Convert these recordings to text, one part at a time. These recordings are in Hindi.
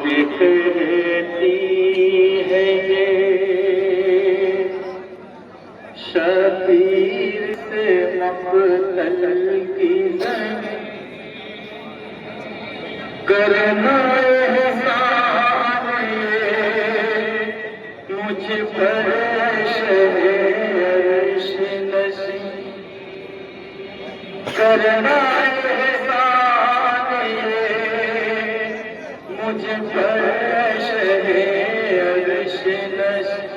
बिखरती है ये शबीर से मक़तल की करना एहसान मुझ पर शहे-अर्श नसीब करना मुझ पर शहे-अर्श नसीब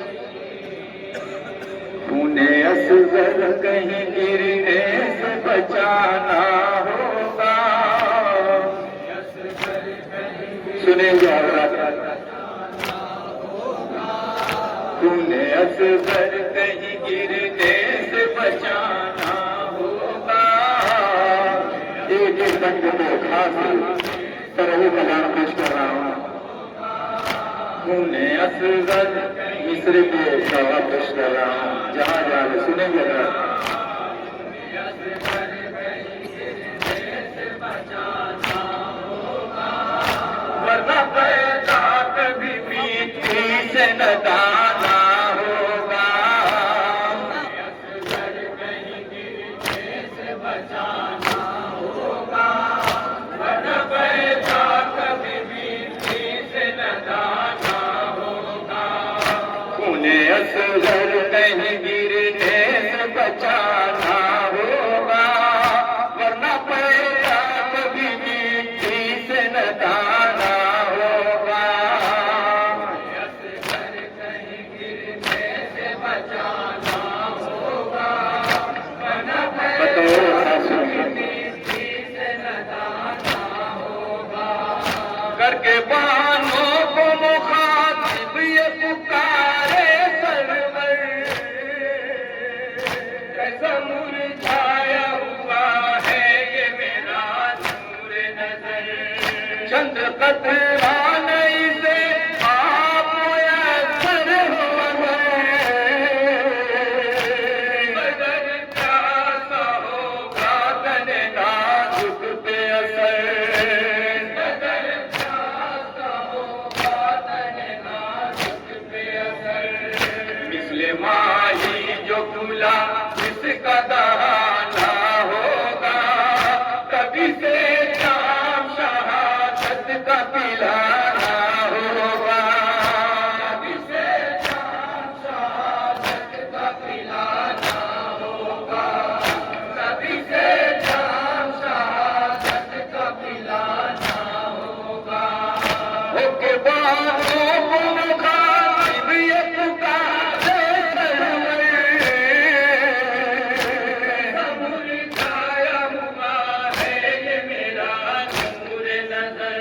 खूने असगर कहीं गिरने से बचाना होगा। सुनेंगे खूने असगर कहीं गिरने से बचाना होगा। एक एक संग को खास तरह कलाम पेश कर रहा हूँ। खूने असगर मिस्र पे दावा पेश कर रहा हूँ। जहाँ जहाँ सुनेंगे वरना पैदा कभी मिट्टी से न दाना होगा। बचाना होगा वरना पैदा कभी मिट्टी से न दाना होगा। खूने असगर कहीं गिरने से बचाना होगा वरना पैदा कभी मिट्टी से न दाना होगा। असगर कहीं गिरने से बचाना होगा वरना पैदा कभी मिट्टी से न दाना होगा। करके बानों को मुखातिब ये पुकारे सरवर कैसा मुरझाया हुआ है ये मेरा नूर नजर। चंद कतरा नहीं से आप मुयस्सर हो गए। बदर प्यासा होगा तने नाजुक पे असर। बदर प्यासा होगा तने नाजुक पे असर। मिसले माही जो खुला जिसका दहाना होगा कभी से जाम शहादत का पिलाना होगा। कभी से जाम शहादत का पिलाना होगा। कभी से जाम शहादत का पिलाना होगा। होके बाहों को मुखातिब ये पुकारे सरवर मुरझाया हुआ है ये मेरा नूर नजर।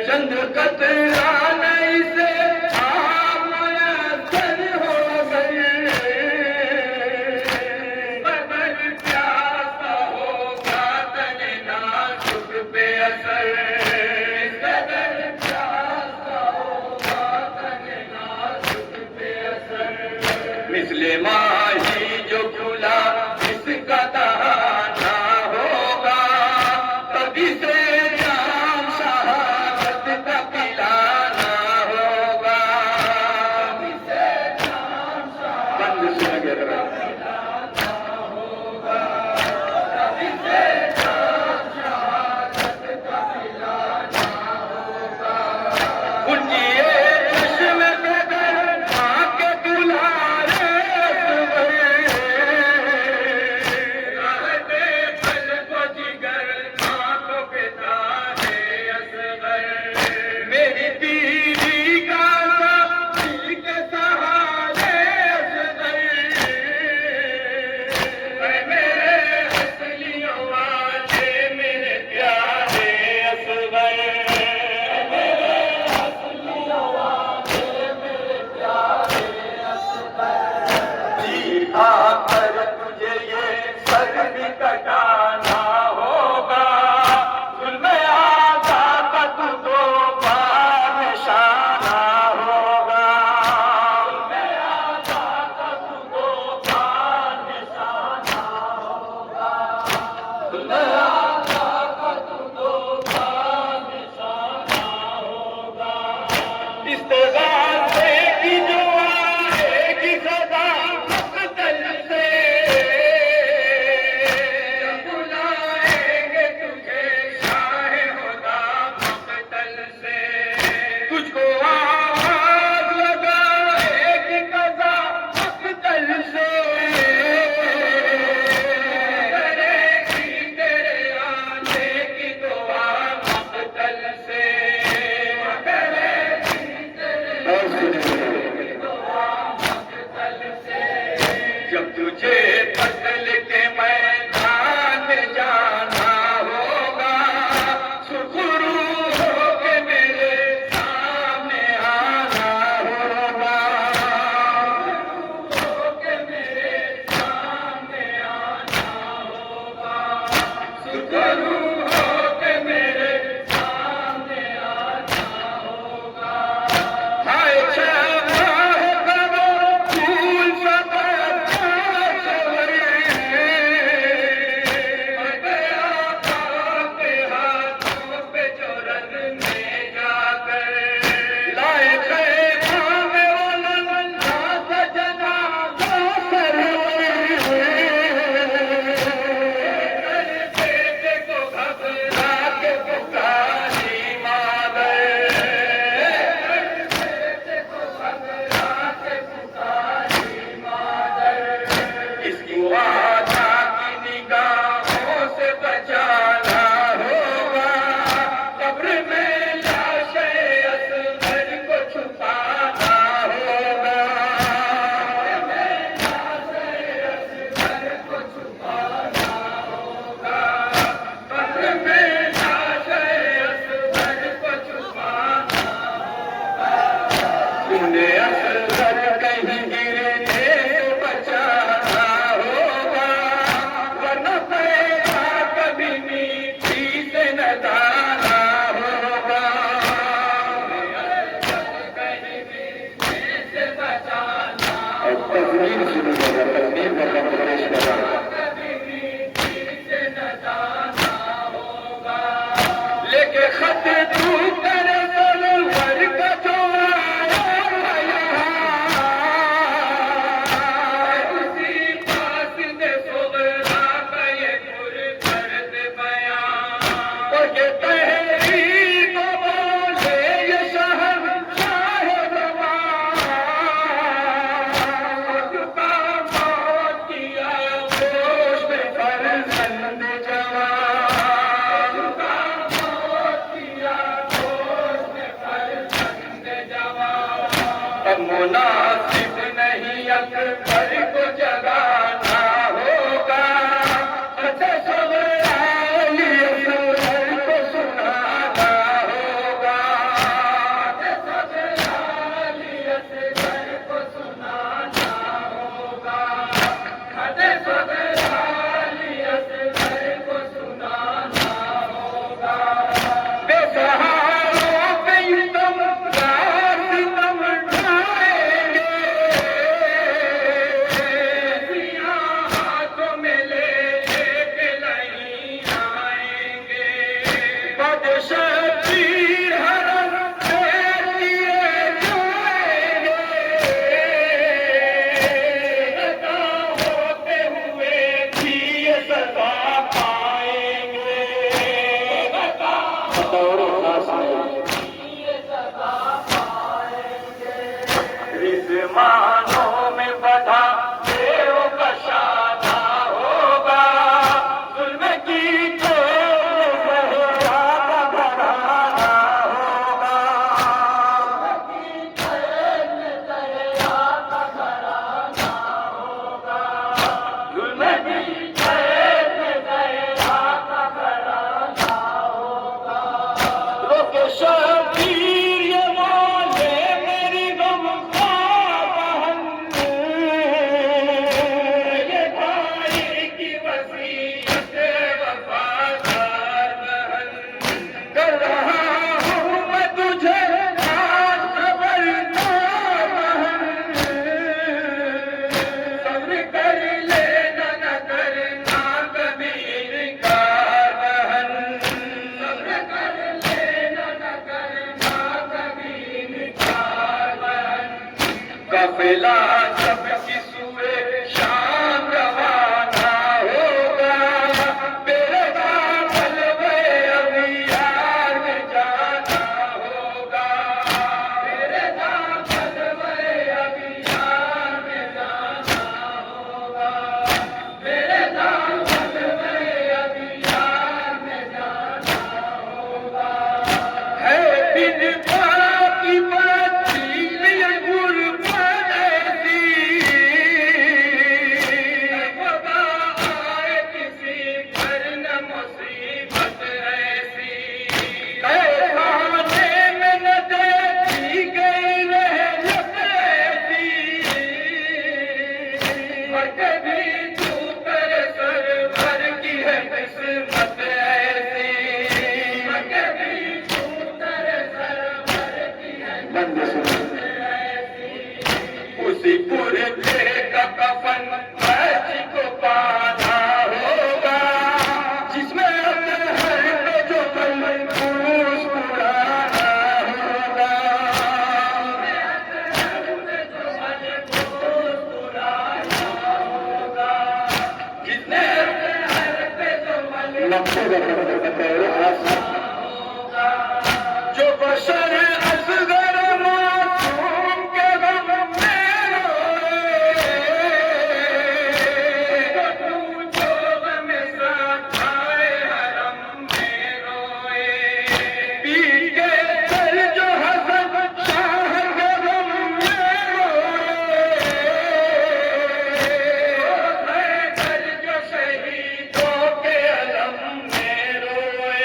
चंद कतरा नहीं से आप मुयस्सर हो गए। बदर प्यासा होगा तने नाजुक पे असर। बदर प्यासा होगा तने नाजुक पे असर। मिसले माही जो खुला इसका दहाना होगा कभी से जाम शहादत का पिलाना होगा। कभी से जाम शहादत बंद सुनेंगे जरा। कभी से जाम शहादत का पिलाना खत तू कर सरोवर का जो आया उसी पास दे सुगरा का ये पुरकर्द बयान तो ये तहरीर को बोले ये शहंशाह रवां झुका मौत किया गोश में फर्जंद जवां झुका मौत किया गोश में फर्जंद जवां अब मुनासिब नहीं अकबर को जगाना होगा अच्छा सबराली अकबर को सुनाना होगा अच्छा सबराली अकबर को सुनाना होगा अच्छा सबराली अकबर को सुनाना होगा बेसहारों पे तुम रात तुम ढाएंगे सियाह हाथों में लेके नहीं आएंगे बदशबीर हरम से दिए जाएंगे अदा होते हुए भी ये सजा पाएंगे अदा रिजवानों में बधा देव का शादा होगा जुल्म की तो सहरा का घराना होगा जुल्म की रोके शबीर ये मौले मेरी गमख्वार बहन ये भाई की वसीयत वफादार बहन कर रहा हूँ मैं तुझे आज खबरदार बहन सब्र कर लेना न करना कभी इनकार बहन सब्र कर लेना न करना कभी इनकार बहन काफिला सबकी सुए शाम रवाना होगा मेरे बाबल में अभी यार में जाना होगा मेरे बाबल में अभी यार में जाना होगा मेरे बाबल में अभी यार में जाना होगा है बिन बाकी बची ये गुरबत ऐसी खुदा आए किसी पर न मुसीबत ऐसी खाने में न देखी गई रहमत ऐसी कभी तू पर सरवर की है किस्मत ऐसी कभी तू पर सरवर की है उसी पुरखे का कफन मैची को पाना होगा जिसमें अपने हर को जो मनहूस पुराना होगा जिसने अपने हर पे जो जो बशर असगर मासूम के गम में रोए तू जो गम साथ आए हरम में रोए पीट के चल जो हसन शाह के गम में रोए कर जो शहीदों के अलम में रोए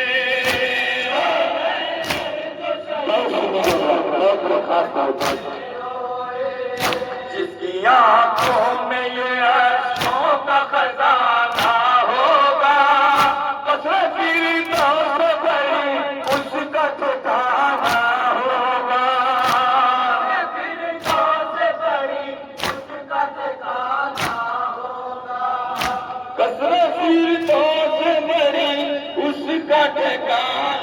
जिसकी आंखों में ये अश्कों का खजाना होगा कसरत तो भरी उसका ठिकाना होगा कसरत तो भरी उसका ठिकाना